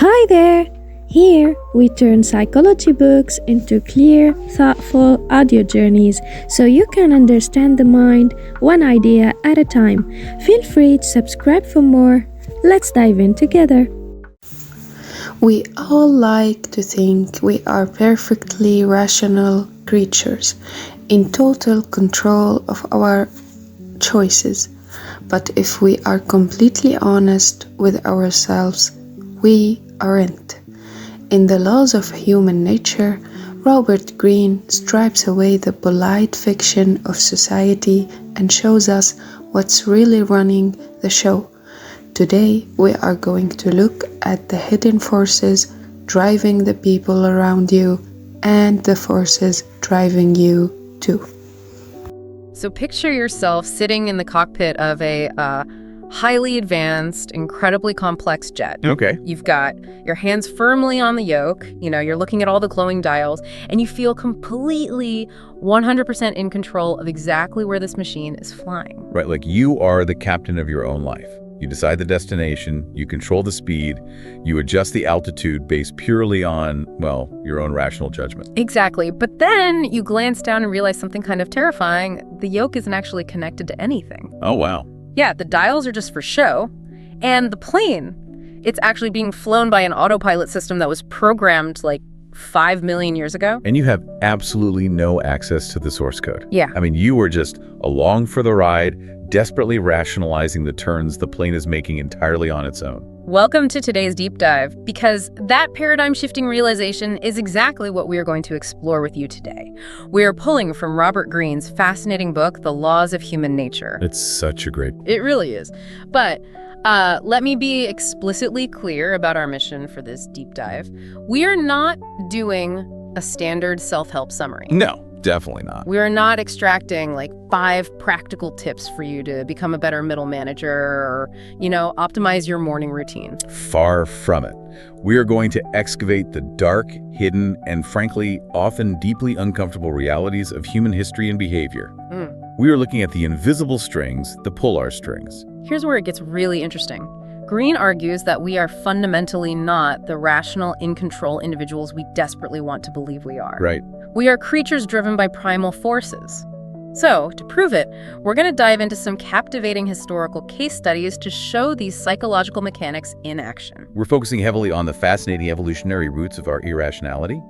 Hi there! Here, we turn psychology books into clear, thoughtful audio journeys so you can understand the mind one idea at a time. Feel free to subscribe for more. Let's dive in together. We all like to think we are perfectly rational creatures in total control of our choices. But if we are completely honest with ourselves, we aren't. In The Laws of Human Nature, Robert Greene stripes away the polite fiction of society and shows us what's really running the show. Today, we are going to look at the hidden forces driving the people around you and the forces driving you too. So picture yourself sitting in the cockpit of a highly advanced, incredibly complex jet. Okay. You've got your hands firmly on the yoke, you're looking at all the glowing dials, and you feel completely 100% in control of exactly where this machine is flying. Right, like you are the captain of your own life. You decide the destination, you control the speed, you adjust the altitude based purely on, well, your own rational judgment. Exactly. But then you glance down and realize something kind of terrifying. The yoke isn't actually connected to anything. Oh, wow. Yeah, the dials are just for show. And the plane, it's actually being flown by an autopilot system that was programmed like 5 million years ago. And you have absolutely no access to the source code. Yeah. I mean, you were just along for the ride, desperately rationalizing the turns the plane is making entirely on its own. Welcome to today's deep dive, because that paradigm-shifting realization is exactly what we are going to explore with you today. We are pulling from Robert Greene's fascinating book, The Laws of Human Nature. It's such a great... It really is. But let me be explicitly clear about our mission for this deep dive. We are not doing a standard self-help summary. No, definitely not. We are not extracting like 5 practical tips for you to become a better middle manager or, optimize your morning routine. Far from it. We are going to excavate the dark, hidden, and frankly, often deeply uncomfortable realities of human history and behavior. We are looking at the invisible strings that pull our strings. Here's where it gets really interesting. Greene argues that we are fundamentally not the rational, in-control individuals we desperately want to believe we are. Right. We are creatures driven by primal forces. So, to prove it, we're going to dive into some captivating historical case studies to show these psychological mechanics in action. We're focusing heavily on the fascinating evolutionary roots of our irrationality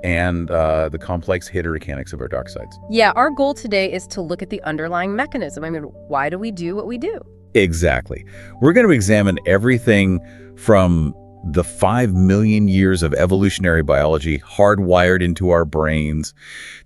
and the complex hidden mechanics of our dark sides. Yeah, our goal today is to look at the underlying mechanism. I mean, why do we do what we do? Exactly. We're going to examine everything from the 5 million years of evolutionary biology hardwired into our brains,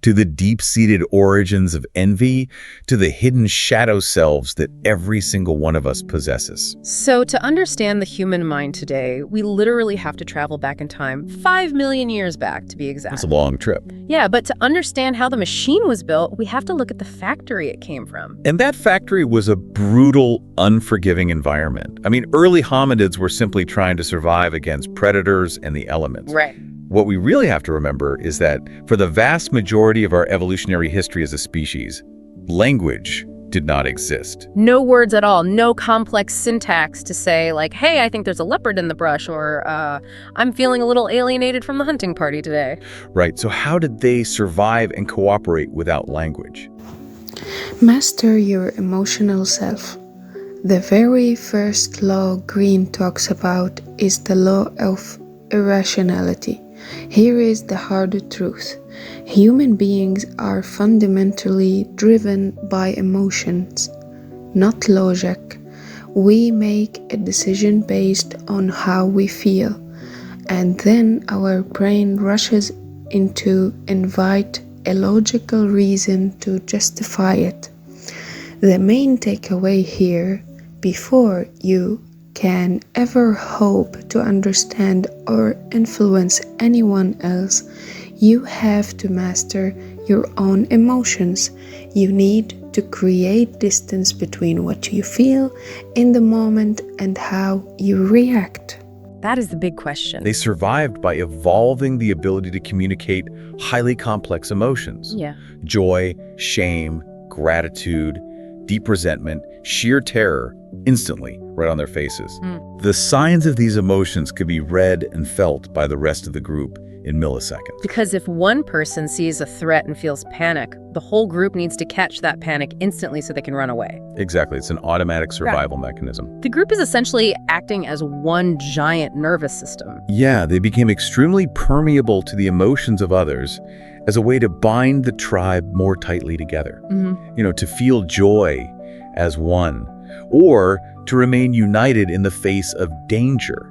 to the deep-seated origins of envy, to the hidden shadow selves that every single one of us possesses. So to understand the human mind today, we literally have to travel back in time 5 million years back, to be exact. It's a long trip. Yeah, but to understand how the machine was built, we have to look at the factory it came from. And that factory was a brutal, unforgiving environment. I mean, early hominids were simply trying to survive against predators and the elements. Right. What we really have to remember is that for the vast majority of our evolutionary history as a species, language did not exist. No words at all, no complex syntax to say like, hey, I think there's a leopard in the brush, or I'm feeling a little alienated from the hunting party today. Right, so how did they survive and cooperate without language? Master your emotional self. The very first law Greene talks about is the law of irrationality. Here is the hard truth. Human beings are fundamentally driven by emotions, not logic. We make a decision based on how we feel, and then our brain rushes in to invite a logical reason to justify it. The main takeaway here, before you can ever hope to understand or influence anyone else, you have to master your own emotions. You need to create distance between what you feel in the moment and how you react. That is the big question. They survived by evolving the ability to communicate highly complex emotions. Yeah. Joy, shame, gratitude, deep resentment, sheer terror, instantly, right on their faces. The signs of these emotions could be read and felt by the rest of the group in milliseconds. Because if one person sees a threat and feels panic, the whole group needs to catch that panic instantly so they can run away. Exactly. It's an automatic survival mechanism. The group is essentially acting as one giant nervous system. Yeah, they became extremely permeable to the emotions of others as a way to bind the tribe more tightly together. To feel joy as one, or to remain united in the face of danger.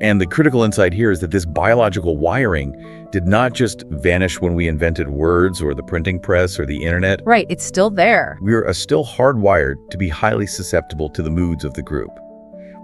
And the critical insight here is that this biological wiring did not just vanish when we invented words or the printing press or the internet. Right, it's still there. We are still hardwired to be highly susceptible to the moods of the group.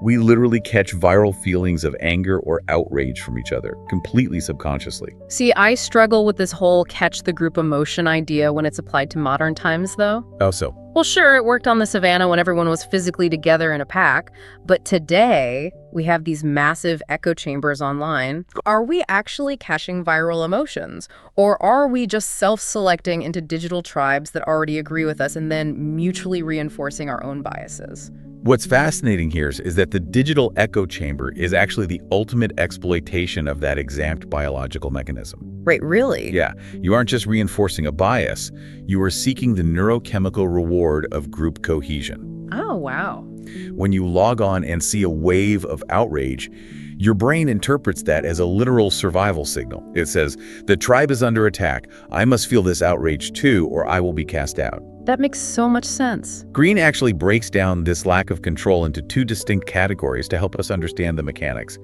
We literally catch viral feelings of anger or outrage from each other, completely subconsciously. See, I struggle with this whole catch the group emotion idea when it's applied to modern times, though. How so? Well, sure, it worked on the savannah when everyone was physically together in a pack, but today we have these massive echo chambers online. Are we actually catching viral emotions, or are we just self-selecting into digital tribes that already agree with us and then mutually reinforcing our own biases? What's fascinating here is that the digital echo chamber is actually the ultimate exploitation of that exact biological mechanism. Right, really? Yeah, you aren't just reinforcing a bias, you are seeking the neurochemical reward of group cohesion. Oh, wow. When you log on and see a wave of outrage, your brain interprets that as a literal survival signal. It says, the tribe is under attack. I must feel this outrage too, or I will be cast out. That makes so much sense. Greene actually breaks down this lack of control into two distinct categories to help us understand the mechanics.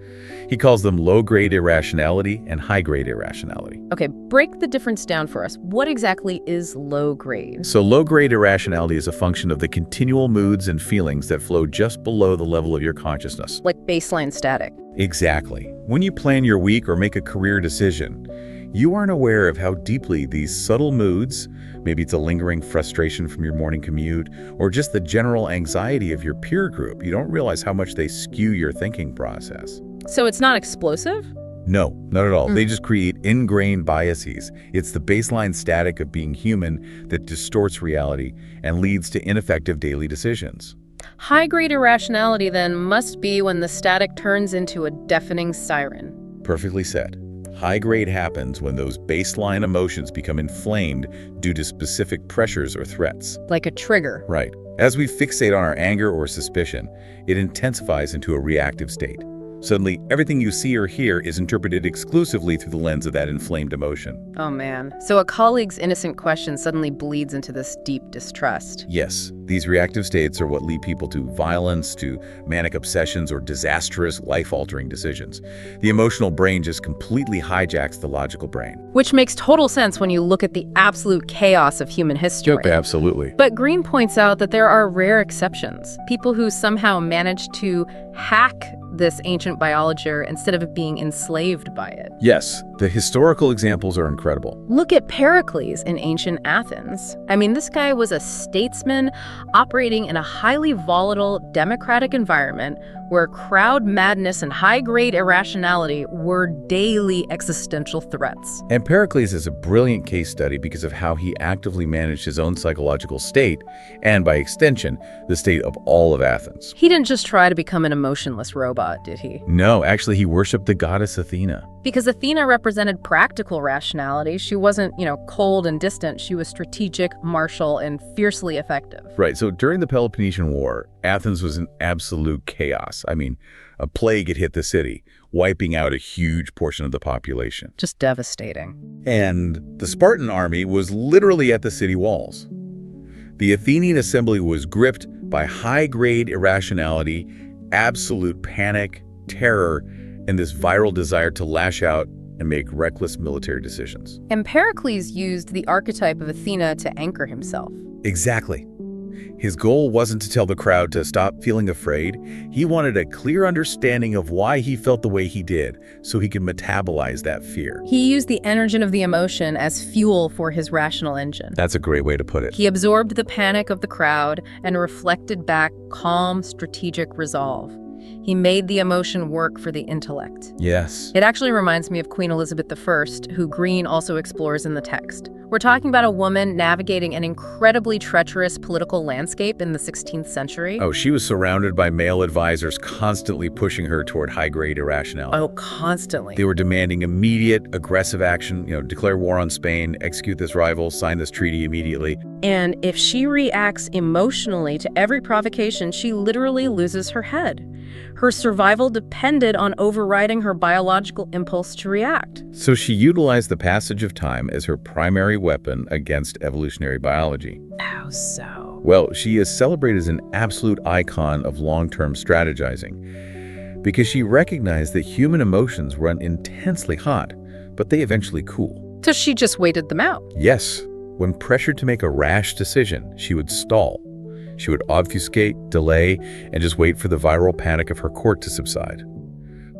He calls them low-grade irrationality and high-grade irrationality. Okay, break the difference down for us. What exactly is low grade? So low-grade irrationality is a function of the continual moods and feelings that flow just below the level of your consciousness. Like baseline static. Exactly. When you plan your week or make a career decision, you aren't aware of how deeply these subtle moods, maybe it's a lingering frustration from your morning commute, or just the general anxiety of your peer group, you don't realize how much they skew your thinking process. So it's not explosive? No, not at all. They just create ingrained biases. It's the baseline static of being human that distorts reality and leads to ineffective daily decisions. High-grade irrationality, then, must be when the static turns into a deafening siren. Perfectly said. High grade happens when those baseline emotions become inflamed due to specific pressures or threats. Like a trigger. Right. As we fixate on our anger or suspicion, it intensifies into a reactive state. Suddenly, everything you see or hear is interpreted exclusively through the lens of that inflamed emotion. Oh man. So a colleague's innocent question suddenly bleeds into this deep distrust. Yes, these reactive states are what lead people to violence, to manic obsessions, or disastrous, life-altering decisions. The emotional brain just completely hijacks the logical brain. Which makes total sense when you look at the absolute chaos of human history. Yep, absolutely. But Greene points out that there are rare exceptions. People who somehow manage to hack this ancient biology instead of being enslaved by it. Yes, the historical examples are incredible. Look at Pericles in ancient Athens. I mean, this guy was a statesman operating in a highly volatile democratic environment where crowd madness and high-grade irrationality were daily existential threats. And Pericles is a brilliant case study because of how he actively managed his own psychological state, and by extension, the state of all of Athens. He didn't just try to become an emotionless robot, did he? No, actually he worshipped the goddess Athena. Because Athena represented practical rationality. She wasn't, cold and distant. She was strategic, martial, and fiercely effective. Right, so during the Peloponnesian War, Athens was in absolute chaos. I mean, a plague had hit the city, wiping out a huge portion of the population. Just devastating. And the Spartan army was literally at the city walls. The Athenian assembly was gripped by high-grade irrationality, absolute panic, terror, and this viral desire to lash out and make reckless military decisions. And Pericles used the archetype of Athena to anchor himself. Exactly. His goal wasn't to tell the crowd to stop feeling afraid. He wanted a clear understanding of why he felt the way he did, so he could metabolize that fear. He used the energy of the emotion as fuel for his rational engine. That's a great way to put it. He absorbed the panic of the crowd and reflected back calm, strategic resolve. He made the emotion work for the intellect. Yes. It actually reminds me of Queen Elizabeth I, who Greene also explores in the text. We're talking about a woman navigating an incredibly treacherous political landscape in the 16th century. Oh, she was surrounded by male advisors constantly pushing her toward high-grade irrationality. Oh, constantly. They were demanding immediate, aggressive action, declare war on Spain, execute this rival, sign this treaty immediately. And if she reacts emotionally to every provocation, she literally loses her head. Her survival depended on overriding her biological impulse to react. So she utilized the passage of time as her primary weapon against evolutionary biology. How so? Well, she is celebrated as an absolute icon of long-term strategizing because she recognized that human emotions run intensely hot, but they eventually cool. So she just waited them out. Yes. When pressured to make a rash decision, she would stall. She would obfuscate, delay, and just wait for the viral panic of her court to subside.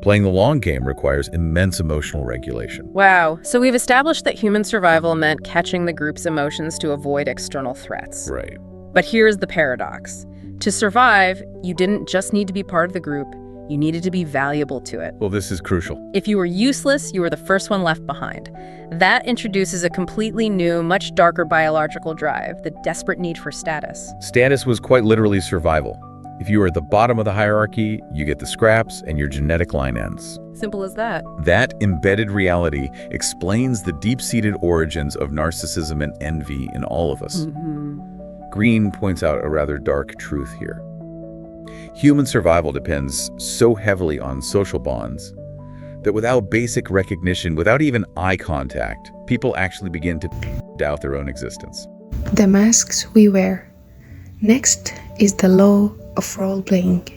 Playing the long game requires immense emotional regulation. Wow. So we've established that human survival meant catching the group's emotions to avoid external threats. Right. But here's the paradox. To survive, you didn't just need to be part of the group, you needed to be valuable to it. Well, this is crucial. If you were useless, you were the first one left behind. That introduces a completely new, much darker biological drive, the desperate need for status. Status was quite literally survival. If you were at the bottom of the hierarchy, you get the scraps and your genetic line ends. Simple as that. That embedded reality explains the deep-seated origins of narcissism and envy in all of us. Greene points out a rather dark truth here. Human survival depends so heavily on social bonds that without basic recognition, without even eye contact, people actually begin to doubt their own existence. The masks we wear. Next is the law of role-playing.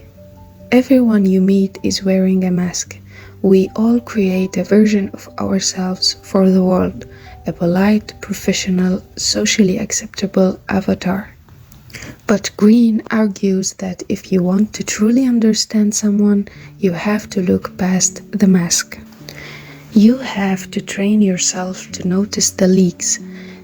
Everyone you meet is wearing a mask. We all create a version of ourselves for the world, a polite, professional, socially acceptable avatar. But Greene argues that if you want to truly understand someone, you have to look past the mask. You have to train yourself to notice the leaks,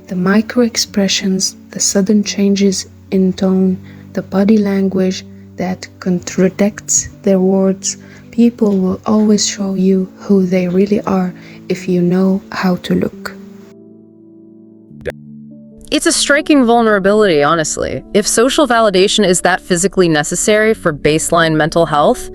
the micro-expressions, the sudden changes in tone, the body language that contradicts their words. People will always show you who they really are if you know how to look. It's a striking vulnerability, honestly. If social validation is that physically necessary for baseline mental health,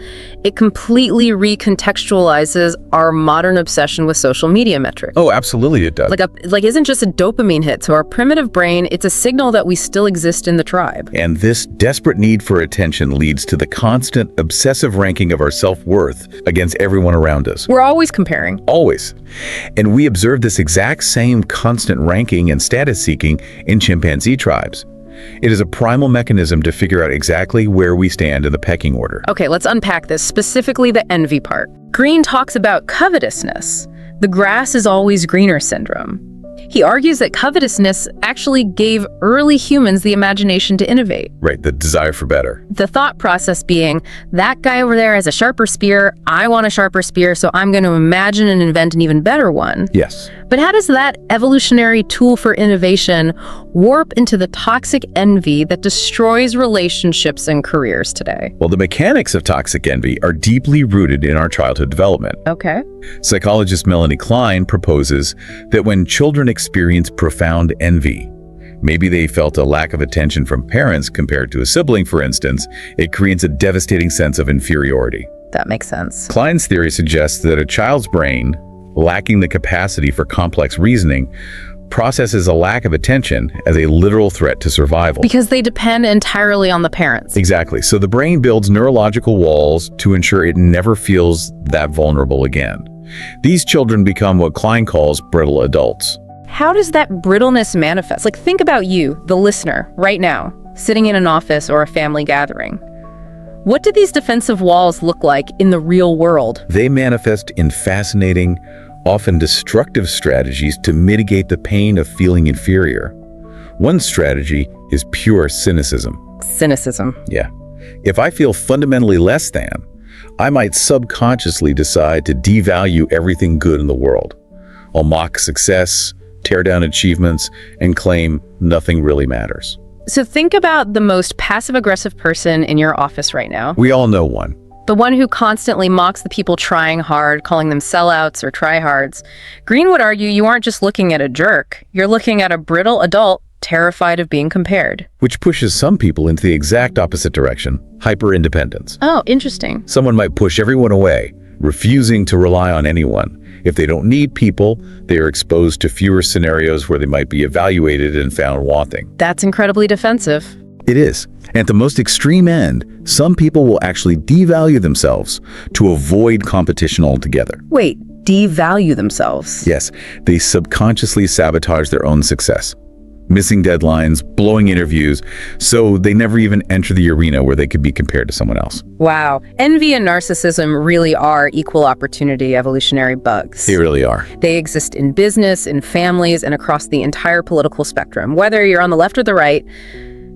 it completely recontextualizes our modern obsession with social media metrics. Oh, absolutely it does. Like isn't just a dopamine hit to our primitive brain, it's a signal that we still exist in the tribe. And this desperate need for attention leads to the constant, obsessive ranking of our self-worth against everyone around us. We're always comparing. Always. And we observe this exact same constant ranking and status seeking in chimpanzee tribes. It is a primal mechanism to figure out exactly where we stand in the pecking order. Okay, let's unpack this, specifically the envy part. Greene talks about covetousness, the grass is always greener syndrome. He argues that covetousness actually gave early humans the imagination to innovate. Right, the desire for better. The thought process being, that guy over there has a sharper spear, I want a sharper spear, so I'm going to imagine and invent an even better one. Yes. But how does that evolutionary tool for innovation warp into the toxic envy that destroys relationships and careers today? Well, the mechanics of toxic envy are deeply rooted in our childhood development. Okay. Psychologist Melanie Klein proposes that when children experience profound envy, maybe they felt a lack of attention from parents compared to a sibling, for instance, it creates a devastating sense of inferiority. That makes sense. Klein's theory suggests that a child's brain, lacking the capacity for complex reasoning, processes a lack of attention as a literal threat to survival. Because they depend entirely on the parents. Exactly. So the brain builds neurological walls to ensure it never feels that vulnerable again. These children become what Klein calls brittle adults. How does that brittleness manifest? Like, think about you, the listener, right now, sitting in an office or a family gathering. What do these defensive walls look like in the real world? They manifest in fascinating, often destructive strategies to mitigate the pain of feeling inferior. One strategy is pure cynicism. Cynicism. Yeah. If I feel fundamentally less than, I might subconsciously decide to devalue everything good in the world. I'll mock success, tear down achievements, and claim nothing really matters. So think about the most passive-aggressive person in your office right now. We all know one. the one who constantly mocks the people trying hard, calling them sellouts or tryhards. Greene would argue you aren't just looking at a jerk, you're looking at a brittle adult terrified of being compared. Which pushes some people into the exact opposite direction, hyper-independence. Oh, interesting. Someone might push everyone away, refusing to rely on anyone. If they don't need people, they are exposed to fewer scenarios where they might be evaluated and found wanting. That's incredibly defensive. It is. And at the most extreme end, some people will actually devalue themselves to avoid competition altogether. Wait, devalue themselves? Yes, they subconsciously sabotage their own success. Missing deadlines, blowing interviews, so they never even enter the arena where they could be compared to someone else. Wow. Envy and narcissism really are equal opportunity evolutionary bugs. They really are. They exist in business, in families, and across the entire political spectrum. Whether you're on the left or the right,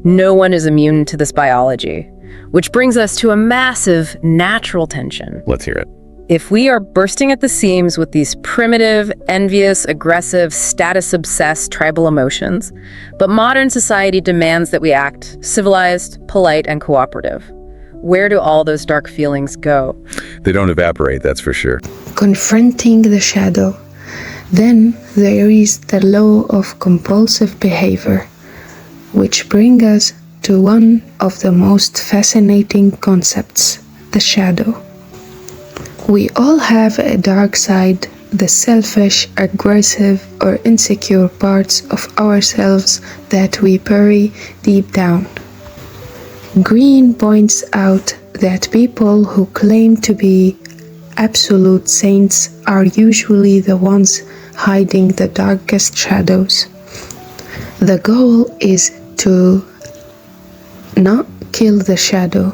no one is immune to this biology. Which brings us to a massive natural tension. Let's hear it. If we are bursting at the seams with these primitive, envious, aggressive, status-obsessed tribal emotions, but modern society demands that we act civilized, polite, and cooperative, where do all those dark feelings go? They don't evaporate, that's for sure. Confronting the shadow. Then there is the law of compulsive behavior, which brings us to one of the most fascinating concepts, the shadow. We all have a dark side, the selfish, aggressive, or insecure parts of ourselves that we bury deep down. Greene points out that people who claim to be absolute saints are usually the ones hiding the darkest shadows. The goal is to not kill the shadow.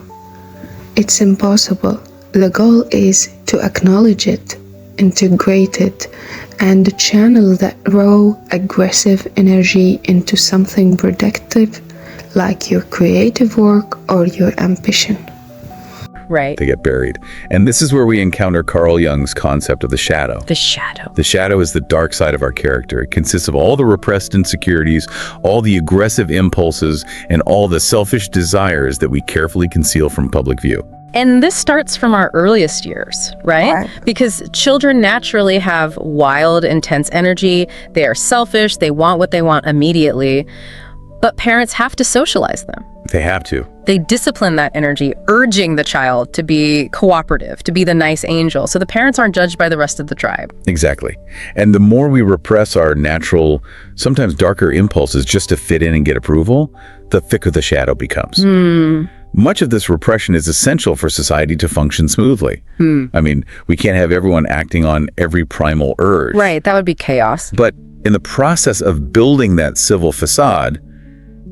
It's impossible. The goal is to acknowledge it, integrate it, and channel that raw, aggressive energy into something productive, like your creative work or your ambition. Right. They get buried. And this is where we encounter Carl Jung's concept of the shadow. The shadow. The shadow is the dark side of our character. It consists of all the repressed insecurities, all the aggressive impulses, and all the selfish desires that we carefully conceal from public view. And this starts from our earliest years, right? Because children naturally have wild, intense energy. They are selfish. They want what they want immediately. But parents have to socialize them. They have to. They discipline that energy, urging the child to be cooperative, to be the nice angel. So the parents aren't judged by the rest of the tribe. Exactly. And the more we repress our natural, sometimes darker impulses just to fit in and get approval, the thicker the shadow becomes. Much of this repression is essential for society to function smoothly. I mean, we can't have everyone acting on every primal urge. Right, that would be chaos. But in the process of building that civil facade,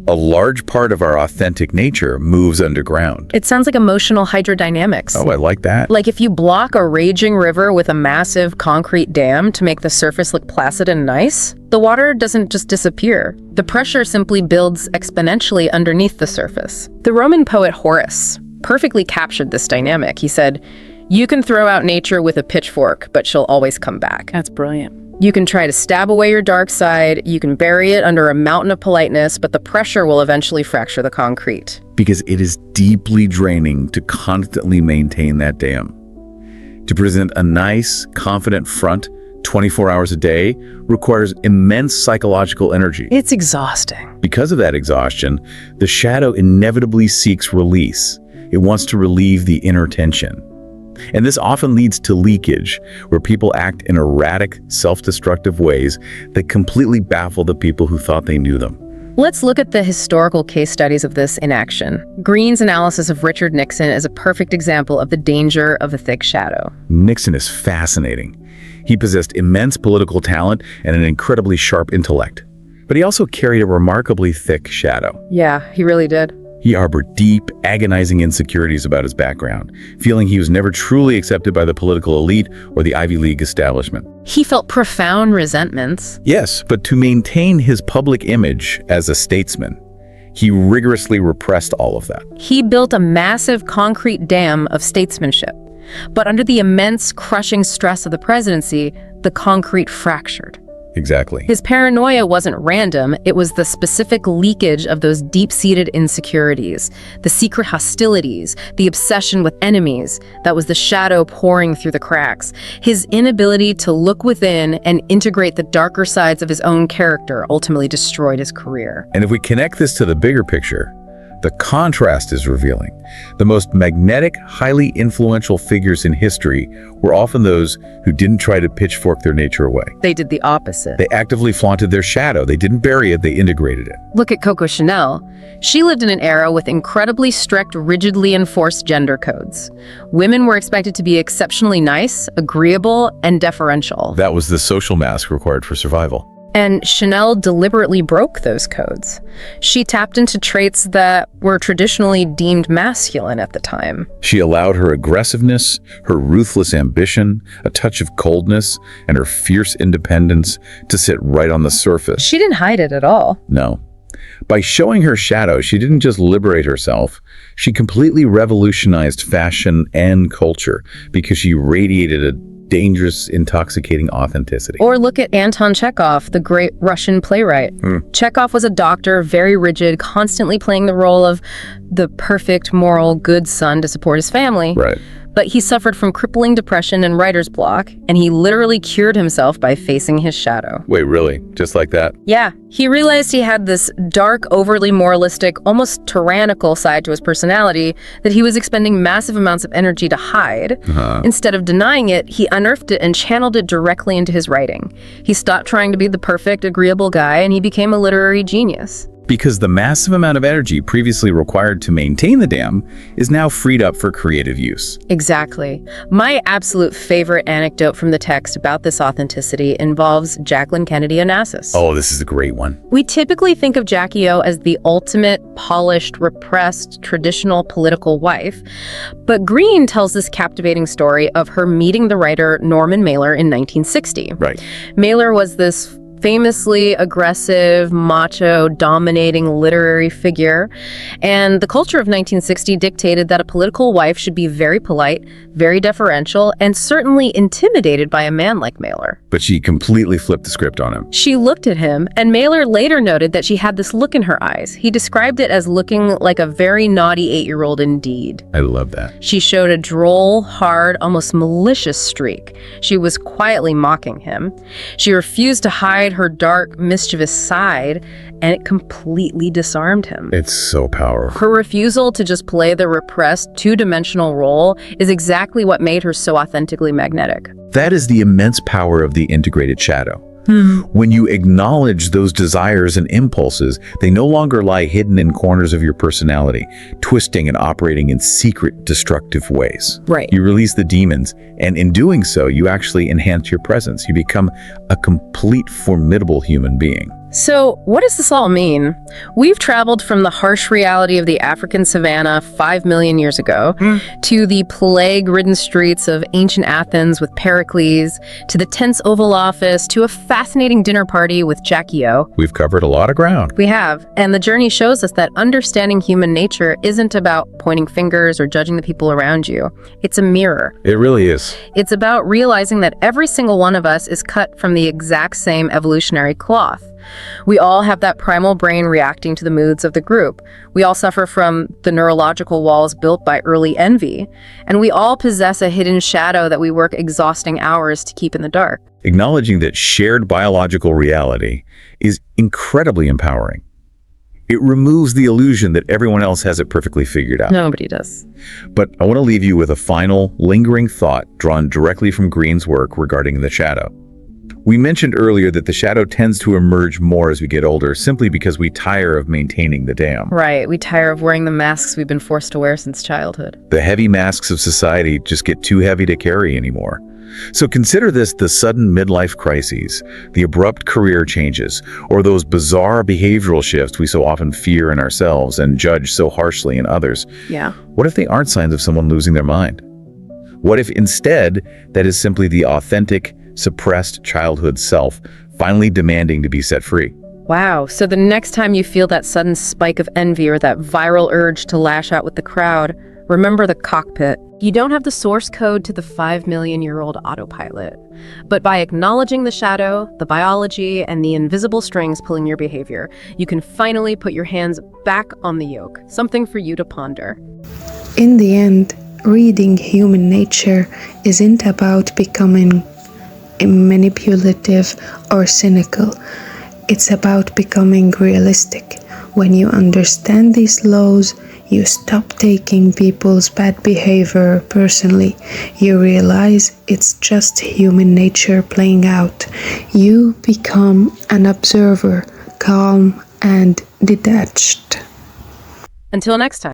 a large part of our authentic nature moves underground. It sounds like emotional hydrodynamics. Oh, I like that. Like if you block a raging river with a massive concrete dam to make the surface look placid and nice, the water doesn't just disappear. The pressure simply builds exponentially underneath the surface. The Roman poet Horace perfectly captured this dynamic. He said, "You can throw out nature with a pitchfork, but she'll always come back." That's brilliant. You can try to stab away your dark side, you can bury it under a mountain of politeness, but the pressure will eventually fracture the concrete. Because it is deeply draining to constantly maintain that dam. To present a nice, confident front 24 hours a day requires immense psychological energy. It's exhausting. Because of that exhaustion, the shadow inevitably seeks release. It wants to relieve the inner tension. And this often leads to leakage, where people act in erratic, self-destructive ways that completely baffle the people who thought they knew them. Let's look at the historical case studies of this in action. Greene's analysis of Richard Nixon is a perfect example of the danger of a thick shadow. Nixon is fascinating. He possessed immense political talent and an incredibly sharp intellect. But he also carried a remarkably thick shadow. Yeah, he really did. He harbored deep, agonizing insecurities about his background, feeling he was never truly accepted by the political elite or the Ivy League establishment. He felt profound resentments. Yes, but to maintain his public image as a statesman, he rigorously repressed all of that. He built a massive concrete dam of statesmanship. But under the immense, crushing stress of the presidency, the concrete fractured. Exactly. His paranoia wasn't random, it was the specific leakage of those deep-seated insecurities, the secret hostilities, the obsession with enemies that was the shadow pouring through the cracks. His inability to look within and integrate the darker sides of his own character ultimately destroyed his career. And if we connect this to the bigger picture, the contrast is revealing. The most magnetic, highly influential figures in history were often those who didn't try to pitchfork their nature away. They did the opposite. They actively flaunted their shadow. They didn't bury it, they integrated it. Look at Coco Chanel. She lived in an era with incredibly strict, rigidly enforced gender codes. Women were expected to be exceptionally nice, agreeable, and deferential. That was the social mask required for survival. And Chanel deliberately broke those codes. She tapped into traits that were traditionally deemed masculine at the time. She allowed her aggressiveness, her ruthless ambition, a touch of coldness, and her fierce independence to sit right on the surface. She didn't hide it at all. No. By showing her shadow, she didn't just liberate herself, she completely revolutionized fashion and culture because she radiated a dangerous, intoxicating authenticity. Or look at Anton Chekhov, the great Russian playwright. Chekhov was a doctor, very rigid, constantly playing the role of the perfect, moral, good son to support his family. Right. But he suffered from crippling depression and writer's block, and he literally cured himself by facing his shadow. Wait, really? Just like that? Yeah. He realized he had this dark, overly moralistic, almost tyrannical side to his personality that he was expending massive amounts of energy to hide. Instead of denying it, he unearthed it and channeled it directly into his writing. He stopped trying to be the perfect, agreeable guy, and he became a literary genius. Because the massive amount of energy previously required to maintain the dam is now freed up for creative use. Exactly. My absolute favorite anecdote from the text about this authenticity involves Jacqueline Kennedy Onassis. Oh, this is a great one. We typically think of Jackie O as the ultimate, polished, repressed, traditional political wife, but Greene tells this captivating story of her meeting the writer Norman Mailer in 1960. Right. Mailer was this famously aggressive, macho, dominating literary figure. And the culture of 1960 dictated that a political wife should be very polite, very deferential, and certainly intimidated by a man like Mailer. But she completely flipped the script on him. She looked at him, and Mailer later noted that she had this look in her eyes. He described it as looking like a very naughty 8-year-old indeed. I love that. She showed a droll, hard, almost malicious streak. She was quietly mocking him. She refused to hide her dark, mischievous side, and it completely disarmed him. It's so powerful. Her refusal to just play the repressed, two-dimensional role is exactly what made her so authentically magnetic. That is the immense power of the integrated shadow. When you acknowledge those desires and impulses, they no longer lie hidden in corners of your personality, twisting and operating in secret, destructive ways. Right. You release the demons, and in doing so, you actually enhance your presence. You become a complete, formidable human being. So, what does this all mean? We've traveled from the harsh reality of the African savannah 5 million years ago to the plague-ridden streets of ancient Athens with Pericles, to the tense Oval Office, to a fascinating dinner party with Jackie O. We've covered a lot of ground. We have, and the journey shows us that understanding human nature isn't about pointing fingers or judging the people around you. It's a mirror. It really is. It's about realizing that every single one of us is cut from the exact same evolutionary cloth. We all have that primal brain reacting to the moods of the group. We all suffer from the neurological walls built by early envy. And we all possess a hidden shadow that we work exhausting hours to keep in the dark. Acknowledging that shared biological reality is incredibly empowering. It removes the illusion that everyone else has it perfectly figured out. Nobody does. But I want to leave you with a final, lingering thought drawn directly from Greene's work regarding the shadow. We mentioned earlier that the shadow tends to emerge more as we get older, simply because we tire of maintaining the dam. Right, we tire of wearing the masks we've been forced to wear since childhood. The heavy masks of society just get too heavy to carry anymore. So consider this the sudden midlife crises, the abrupt career changes, or those bizarre behavioral shifts we so often fear in ourselves and judge so harshly in others. Yeah. What if they aren't signs of someone losing their mind? What if instead that is simply the authentic, suppressed childhood self finally demanding to be set free? Wow, so the next time you feel that sudden spike of envy or that viral urge to lash out with the crowd, Remember the cockpit. You don't have the source code to the 5 million-year-old autopilot. But by acknowledging the shadow, the biology, and the invisible strings pulling your behavior, you can finally put your hands back on the yoke. Something for you to ponder. In the end, reading human nature isn't about becoming manipulative or cynical. It's about becoming realistic. When you understand these laws, you stop taking people's bad behavior personally. You realize it's just human nature playing out. You become an observer, calm and detached. Until next time.